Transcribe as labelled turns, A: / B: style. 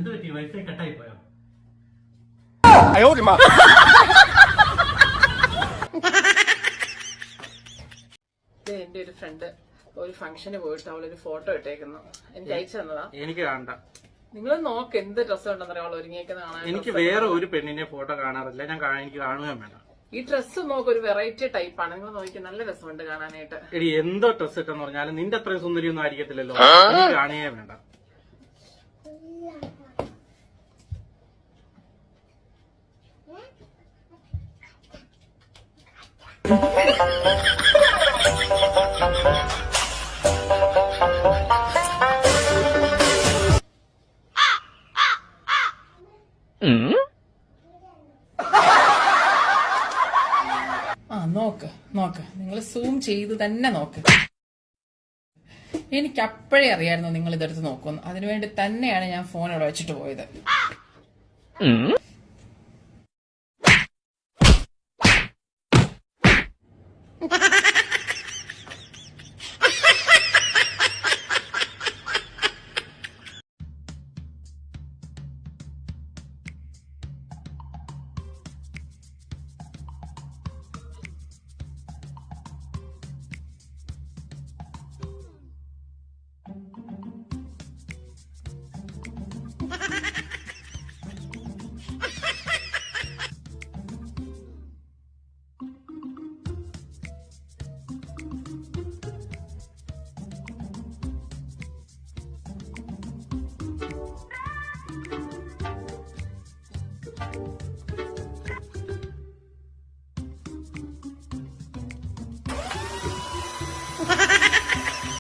A: എന്ത് പറ്റി? വൈഫൈ കട്ടായി പോയോ?
B: എന്റെ ഒരു ഫ്രണ്ട് ഒരു ഫംഗ്ഷന് പോയിട്ട് അവളൊരു ഫോട്ടോ ഇട്ടേക്കുന്നു. എനിക്ക് അയച്ചു തന്നതാ.
A: എനിക്ക് കാണണ്ട.
B: നിങ്ങൾ നോക്ക് എന്ത് ഡ്രസ്സ് ഉണ്ടെന്നറിയാം അവൾ ഒരുങ്ങിയേക്കുന്ന കാണാൻ.
A: എനിക്ക് വേറെ ഒരു പെണ്ണിന്റെ ഫോട്ടോ കാണാറില്ല. എനിക്ക് കാണുകയും വേണ്ട.
B: ഈ ഡ്രസ്സ് നോക്ക്, ഒരു വെറൈറ്റി ടൈപ്പാണ്. നിങ്ങൾ നോക്കി, നല്ല രസമുണ്ട് കാണാനായിട്ട്.
A: എടി എന്തോ ഡ്രസ് ഇട്ടെന്ന് പറഞ്ഞാലും നിന്റെ അത്രയും സുന്ദരിയൊന്നും ആയിരിക്കത്തില്ലല്ലോ. എനിക്ക് കാണുകയും വേണ്ട.
B: നോക്ക് നോക്ക്, നിങ്ങൾ സൂം ചെയ്ത് തന്നെ നോക്ക്. എനിക്ക് അപ്പോഴേ അറിയായിരുന്നു നിങ്ങൾ ഇതെടുത്ത് നോക്കുന്നു. അതിനുവേണ്ടി തന്നെയാണ് ഞാൻ ഫോൺ ഇവിടെ വെച്ചിട്ട് പോയത്.